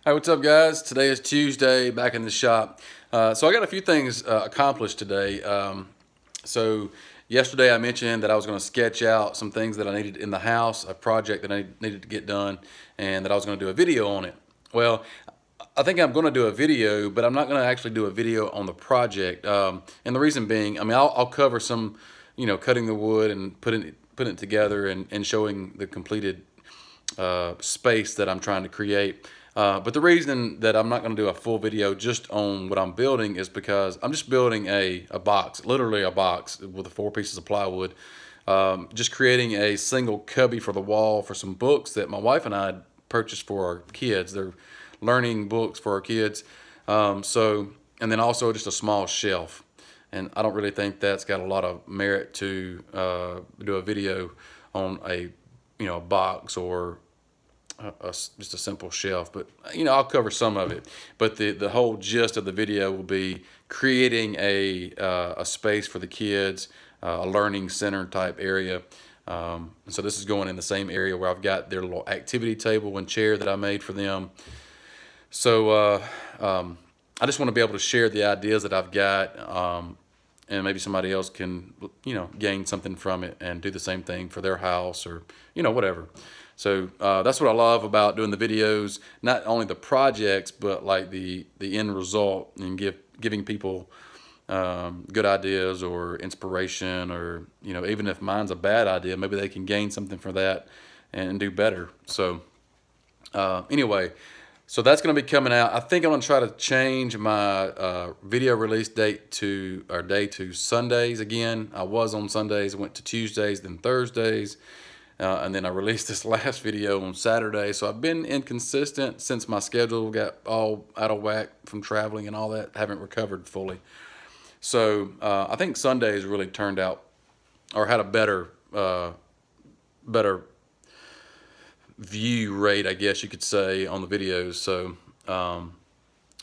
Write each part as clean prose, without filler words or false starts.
Hi, what's up, guys? Today is Tuesday, back in the shop. So I got a few things accomplished today. So yesterday I mentioned that I was going to sketch out some things that I needed in the house, a project that I needed to get done, and that I was going to do a video on it. Well, I think I'm going to do a video, but I'm not going to actually do a video on the project. And the reason being, I mean, I'll cover some, cutting the wood and putting it together and showing the completed space that I'm trying to create. But the reason that I'm not going to do a full video just on what I'm building is because I'm just building a box, literally a box with the 4 pieces of plywood. Just creating a single cubby for the wall for some books that my wife and I purchased for our kids. They're learning books for our kids. And then also just a small shelf. And I don't really think that's got a lot of merit to do a video on a box or just a simple shelf. But I'll cover some of it. But the whole gist of the video will be creating a space for the kids, a learning center type area. So this is going in the same area where I've got their little activity table and chair that I made for them. So I just want to be able to share the ideas that I've got, and maybe somebody else can, gain something from it and do the same thing for their house or, whatever. So that's what I love about doing the videos, not only the projects, but like the end result, and giving people good ideas or inspiration, or, even if mine's a bad idea, maybe they can gain something from that and do better. So anyway, so that's going to be coming out. I think I'm going to try to change my video release date to Sundays again. I was on Sundays, went to Tuesdays, then Thursdays, and then I released this last video on Saturday. So I've been inconsistent since my schedule got all out of whack from traveling and all that. Haven't recovered fully. So I think Sundays really turned out, or had a better view rate, I guess you could say, on the videos. So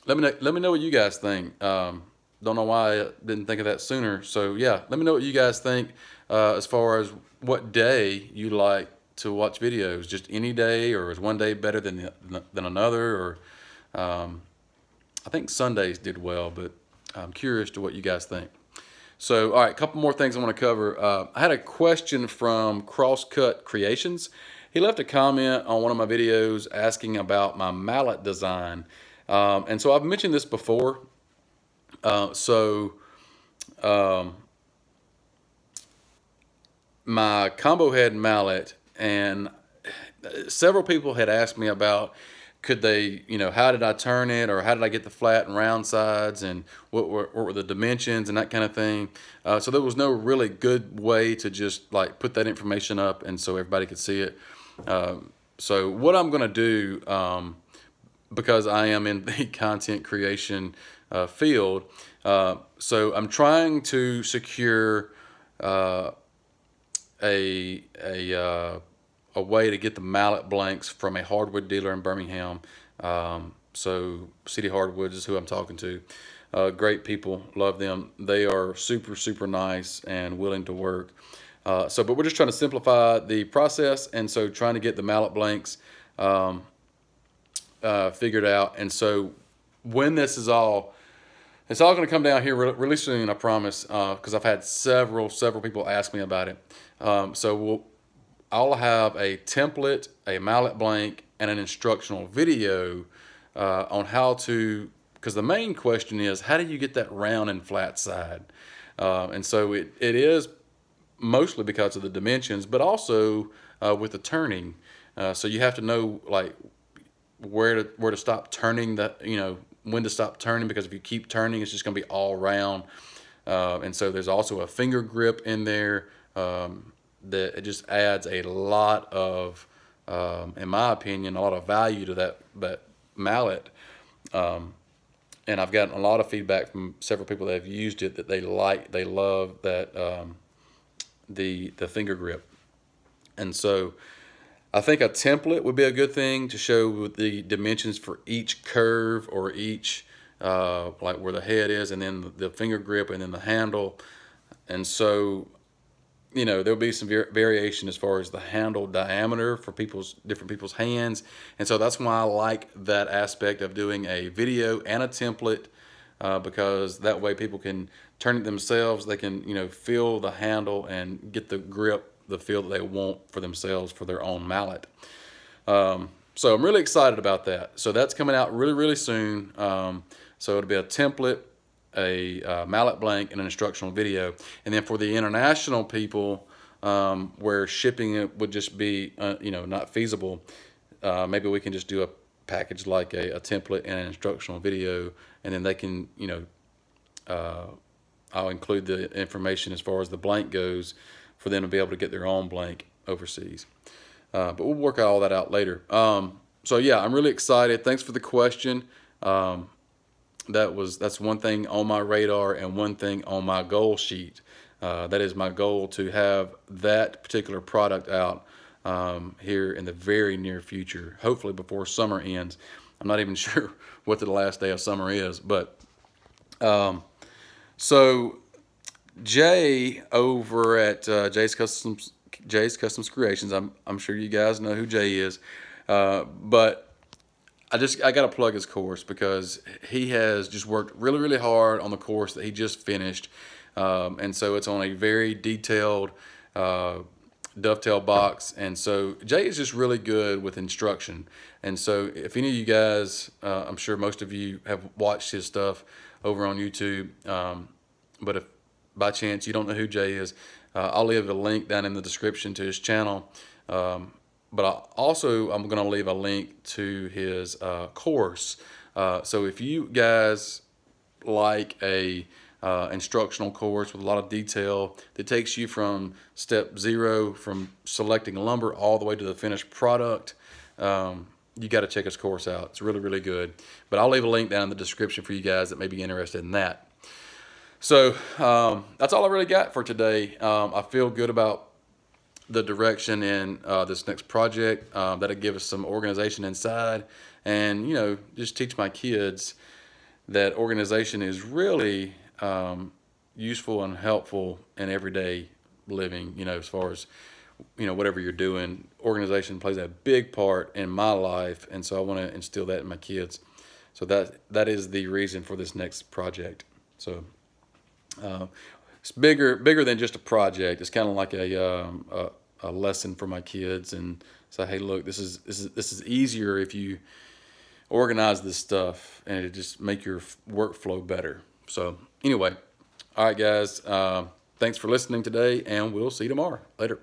let me know what you guys think. Don't know why I didn't think of that sooner. So yeah, let me know what you guys think as far as what day you like to watch videos. Just any day, or is one day better than another? Or I think Sundays did well, but I'm curious to what you guys think. So, all right, a couple more things I want to cover. I had a question from Crosscut Creations. He left a comment on one of my videos asking about my mallet design. And so I've mentioned this before. My combo head mallet, and several people had asked me about, could they, how did I turn it, or how did I get the flat and round sides, and what were the dimensions and that kind of thing. So there was no really good way to just like put that information up and so everybody could see it. So what I'm going to do, because I am in the content creation field, so I'm trying to secure a way to get the mallet blanks from a hardwood dealer in Birmingham. So City Hardwoods is who I'm talking to. Great people, love them. They are super nice and willing to work. But we're just trying to simplify the process, and so trying to get the mallet blanks figured out. And so when this is all, it's all going to come down here really soon, I promise, because I've had several people ask me about it. I'll have a template, a mallet blank, and an instructional video on how to, because the main question is, how do you get that round and flat side? And so it is mostly because of the dimensions, but also with the turning. So you have to know like where to stop turning, when to stop turning, because if you keep turning, it's just going to be all round. And so there's also a finger grip in there that it just adds a lot of, in my opinion, a lot of value to that mallet. And I've gotten a lot of feedback from several people that have used it, that they love that the finger grip. And so I think a template would be a good thing to show the dimensions for each curve, or each like where the head is, and then the finger grip, and then the handle. And so there'll be some variation as far as the handle diameter for different people's hands. And so that's why I like that aspect of doing a video and a template, because that way people can turn it themselves. They can, feel the handle and get the grip, the feel that they want for themselves for their own mallet. So I'm really excited about that. So that's coming out really, really soon. So it'll be a template, a mallet blank, and an instructional video. And then for the international people, where shipping it would just be not feasible, maybe we can just do a package like a template and an instructional video, and then they can, I'll include the information as far as the blank goes for them to be able to get their own blank overseas. But we'll work all that out later. So yeah, I'm really excited. Thanks for the question. That's one thing on my radar and one thing on my goal sheet. That is my goal, to have that particular product out here in the very near future, hopefully before summer ends. I'm not even sure what the last day of summer is, but so Jay over at Jay's Customs Creations, I'm sure you guys know who Jay is, but I got to plug his course because he has just worked really, really hard on the course that he just finished. And so it's on a very detailed dovetail box. And so Jay is just really good with instruction. And so if any of you guys, I'm sure most of you have watched his stuff over on YouTube. But if by chance you don't know who Jay is, I'll leave a link down in the description to his channel. But I'm going to leave a link to his course. So if you guys like a instructional course with a lot of detail that takes you from step 0, from selecting lumber all the way to the finished product, you got to check his course out. It's really, really good. But I'll leave a link down in the description for you guys that may be interested in that. So that's all I really got for today. I feel good about the direction in this next project. That'll give us some organization inside, and just teach my kids that organization is really useful and helpful in everyday living. As far as whatever you're doing, organization plays a big part in my life, and so I want to instill that in my kids. So that is the reason for this next project. So it's bigger than just a project. It's kind of like a lesson for my kids, and say, hey, look, this is easier if you organize this stuff, and it just make your workflow better. So anyway, all right, guys, thanks for listening today, and we'll see you tomorrow. Later.